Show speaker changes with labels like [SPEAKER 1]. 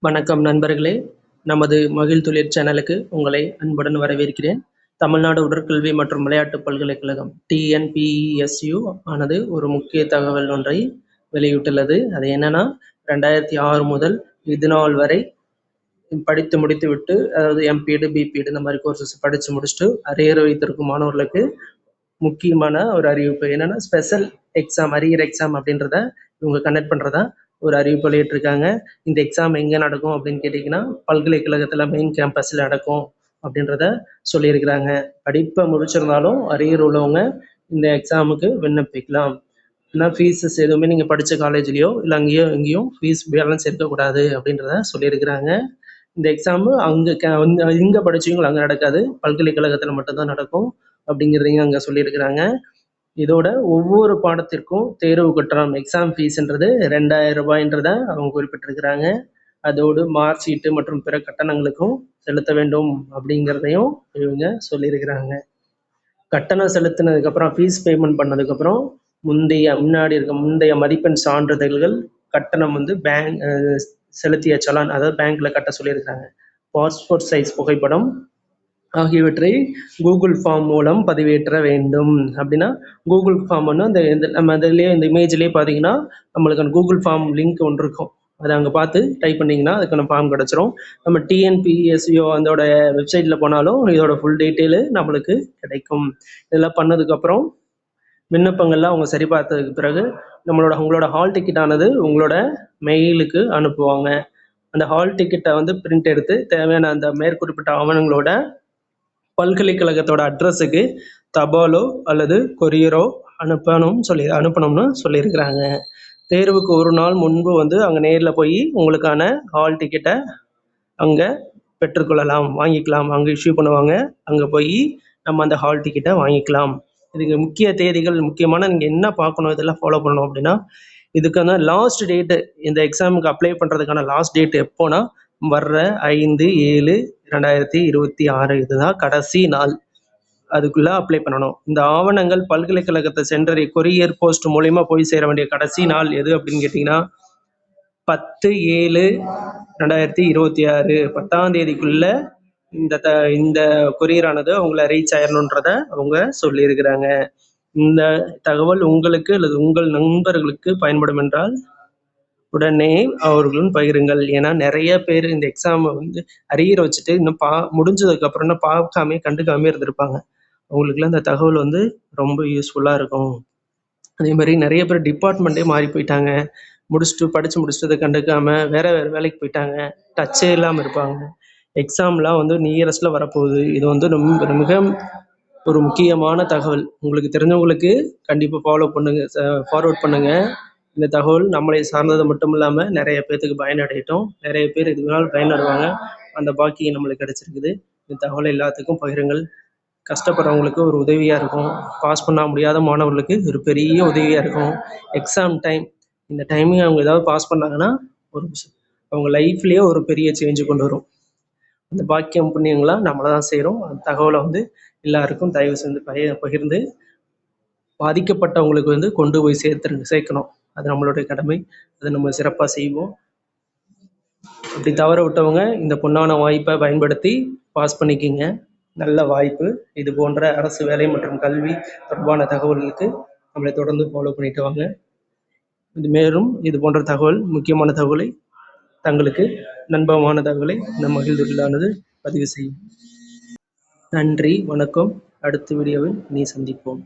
[SPEAKER 1] வணக்கம் நண்பர்களே. நமது மகிழ்துளிர் சேனலுக்கு உங்களை அன்புடன் வரவேற்கிறேன். தமிழ்நாடு உடற்கல்வி மற்றும் விளையாட்டுப் பல்கலைக்கழகம் டிஎன்பிஎஸ்யு ஆனது ஒரு முக்கிய தகவல் ஒன்றை வெளியிட்டுள்ளது. அது என்னன்னா, 2006 முதல் இதுநாள் வரை படித்து முடித்துவிட்டு, அதாவது எம்பிஎட், பிபிஎட் இந்த மாதிரி கோர்சஸ் படித்து முடிச்சுட்டு அரியர் வைத்திருக்கும் மாணவர்களுக்கு முக்கியமான ஒரு அறிவிப்பு என்னன்னா, ஸ்பெஷல் எக்ஸாம், அரியர் எக்ஸாம் அப்படின்றத இவங்க கண்டக்ட் பண்ணுறதா ஒரு அறிவிப்பு வெளியிட்டிருக்காங்க. இந்த எக்ஸாம் எங்கே நடக்கும் அப்படின்னு கேட்டிங்கன்னா, பல்கலைக்கழகத்தில் மெயின் கேம்பஸில் நடக்கும் அப்படின்றத சொல்லியிருக்கிறாங்க. படிப்பை முடிச்சிருந்தாலும் அரியர் உள்ளவங்க இந்த எக்ஸாமுக்கு விண்ணப்பிக்கலாம். ஏன்னா ஃபீஸஸ் எதுவுமே நீங்கள் படித்த காலேஜ்லேயோ இல்லை அங்கேயோ எங்கேயும் ஃபீஸ் பேலன்ஸ் இருக்கக்கூடாது அப்படின்றத சொல்லியிருக்கிறாங்க. இந்த எக்ஸாமு இங்கே படிச்சவங்களும் அங்கே நடக்காது, பல்கலைக்கழகத்தில் மட்டும்தான் நடக்கும் அப்படிங்கிறதையும் அங்கே சொல்லியிருக்கிறாங்க. இதோட ஒவ்வொரு பாடத்திற்கும் தேர்வு கட்டணம், எக்ஸாம் ஃபீஸ்ன்றது 2000 ரூபாய்ன்றத அவங்க குறிப்பிட்டிருக்கிறாங்க. அதோடு மார்க் ஷீட்டு மற்றும் பிற கட்டணங்களுக்கும் செலுத்த வேண்டும் அப்படிங்கிறதையும் இவங்க சொல்லியிருக்கிறாங்க. கட்டணம் செலுத்தினதுக்கப்புறம், ஃபீஸ் பேமெண்ட் பண்ணதுக்கப்புறம் முந்தைய மதிப்பெண் சான்றிதழ்கள் கட்டணம் வந்து செலுத்திய சலான், அதாவது பேங்க்கில் கட்ட சொல்லியிருக்கிறாங்க. பாஸ்போர்ட் சைஸ் புகைப்படம் ஆகியவற்றை கூகுள் ஃபார்ம் மூலம் பதிவேற்ற வேண்டும். அப்படின்னா கூகுள் ஃபார்ம் வந்து நம்ம அதிலே இந்த இமேஜ்லேயே பார்த்தீங்கன்னா நம்மளுக்கு அந்த கூகுள் ஃபார்ம் லிங்க் ஒன்று இருக்கும். அதை அங்கே பார்த்து டைப் பண்ணிங்கன்னா அதுக்கான ஃபார்ம் கிடச்சிரும். நம்ம டிஎன்பிஎஸ்சிஓ அதோட வெப்சைட்டில் போனாலும் இதோட ஃபுல் டீட்டெயிலு நம்மளுக்கு கிடைக்கும். இதெல்லாம் பண்ணதுக்கப்புறம் விண்ணப்பங்கள்லாம் அவங்க சரி பார்த்ததுக்கு பிறகு உங்களோட ஹால் டிக்கெட் ஆனது உங்களோட மெயிலுக்கு அனுப்புவாங்க. அந்த ஹால் டிக்கெட்டை வந்து பிரிண்ட் எடுத்து தேவையான அந்த மேற்குறிப்பிட்ட ஆவணங்களோட பல்கலைக்கழகத்தோட அட்ரஸுக்கு தபாலோ அல்லது கொரியரோ அனுப்பணும்னு சொல்லியிருக்கிறாங்க. தேர்வுக்கு ஒரு நாள் முன்பு வந்து அங்கே நேரில் போய் உங்களுக்கான ஹால் டிக்கெட்டை அங்கே பெற்றுக்கொள்ளலாம், வாங்கிக்கலாம். அங்கே இஷ்யூ பண்ணுவாங்க. அங்கே போய் நம்ம அந்த ஹால் டிக்கெட்டை வாங்கிக்கலாம். இதுக்கு முக்கிய தேதிகள், முக்கியமான நீங்கள் என்ன பார்க்கணும், இதெல்லாம் ஃபாலோ பண்ணணும் அப்படின்னா, இதுக்கான லாஸ்ட் டேட்டு, இந்த எக்ஸாமுக்கு அப்ளை பண்ணுறதுக்கான லாஸ்ட் டேட் எப்போனா வர்ற 5/7/2026 இதுதான் கடைசி நாள். அதுக்குள்ளே அப்ளை பண்ணணும். இந்த ஆவணங்கள் பல்கலைக்கழகத்தை சென்றடைய கொரியர் போஸ்ட் மூலயமா போய் சேர வேண்டிய கடைசி நாள் எது அப்படின்னு கேட்டிங்கன்னா 10/7/2026, 10ஆம் தேதிக்குள்ள இந்த கொரியரானது அவங்கள ரீச் ஆயிடணுன்றத அவங்க சொல்லியிருக்கிறாங்க. இந்த தகவல் உங்களுக்கு அல்லது உங்கள் நண்பர்களுக்கு பயன்படும் என்றால் உடனே அவர்களும் பகிருங்கள். ஏன்னா நிறைய பேர் இந்த எக்ஸாமை வந்து அரியர் வச்சுட்டு இன்னும் முடிஞ்சதுக்கப்புறம் இன்னும் பார்க்காம கண்டுக்காமே இருந்திருப்பாங்க. அவங்களுக்குலாம் இந்த தகவல் வந்து ரொம்ப யூஸ்ஃபுல்லாக இருக்கும். அதே மாதிரி நிறைய பேர் டிபார்ட்மெண்ட்டே மாறி போயிட்டாங்க. படித்து முடிச்சுட்டு அதை கண்டுக்காமல் வேறு வேலைக்கு போயிட்டாங்க. டச்சே இல்லாமல் இருப்பாங்க. எக்ஸாம்லாம் வந்து நியரஸ்ட்டில் வரப்போகுது. இது வந்து ரொம்ப மிக ஒரு முக்கியமான தகவல். உங்களுக்கு தெரிஞ்சவங்களுக்கு கண்டிப்பாக ஃபார்வர்ட் பண்ணுங்கள். இந்த தகவல் நம்மளை சார்ந்தது மட்டும் இல்லாமல் நிறைய பேர்த்துக்கு பயனடையட்டும். நிறைய பேர் இதனால் பயனடைவாங்க. அந்த பாக்கியம் நம்மளுக்கு கிடச்சிருக்குது. இந்த தகவலை எல்லாத்துக்கும் பகிருங்கள். கஷ்டப்படுறவங்களுக்கு ஒரு உதவியாக இருக்கும். பாஸ் பண்ண முடியாத மாணவர்களுக்கு ஒரு பெரிய உதவியாக இருக்கும். எக்ஸாம் டைம், இந்த டைமிங் அவங்க ஏதாவது பாஸ் பண்ணாங்கன்னா அவங்க லைஃப்லேயே ஒரு பெரிய சேஞ்சு கொண்டு வரும். அந்த பாக்கியம் புண்ணியங்களாம் நம்மளை தான் செய்கிறோம். அந்த தகவலை வந்து எல்லாருக்கும் தயவு செஞ்சு பகிர்ந்து பாதிக்கப்பட்டவங்களுக்கு வந்து கொண்டு போய் சேர்க்கணும். அது நம்மளுடைய கடமை. அதை நம்ம சிறப்பாக செய்வோம். அப்படி தவற விட்டவங்க இந்த பொன்னான வாய்ப்பை பயன்படுத்தி பாஸ் பண்ணிக்கிங்க. நல்ல வாய்ப்பு. இது போன்ற அரசு வேலை மற்றும் கல்வி தொடர்பான தகவல்களுக்கு நம்மளை தொடர்ந்து ஃபாலோ பண்ணிட்டு வாங்க. மேலும் இது போன்ற தகவல், முக்கியமான தகவலை, தங்களுக்கு நண்பகமான தகவலை இந்த மகிழ்வுள்ளானது பதிவு செய்யும். நன்றி, வணக்கம். அடுத்த வீடியோவில் சந்திப்போம்.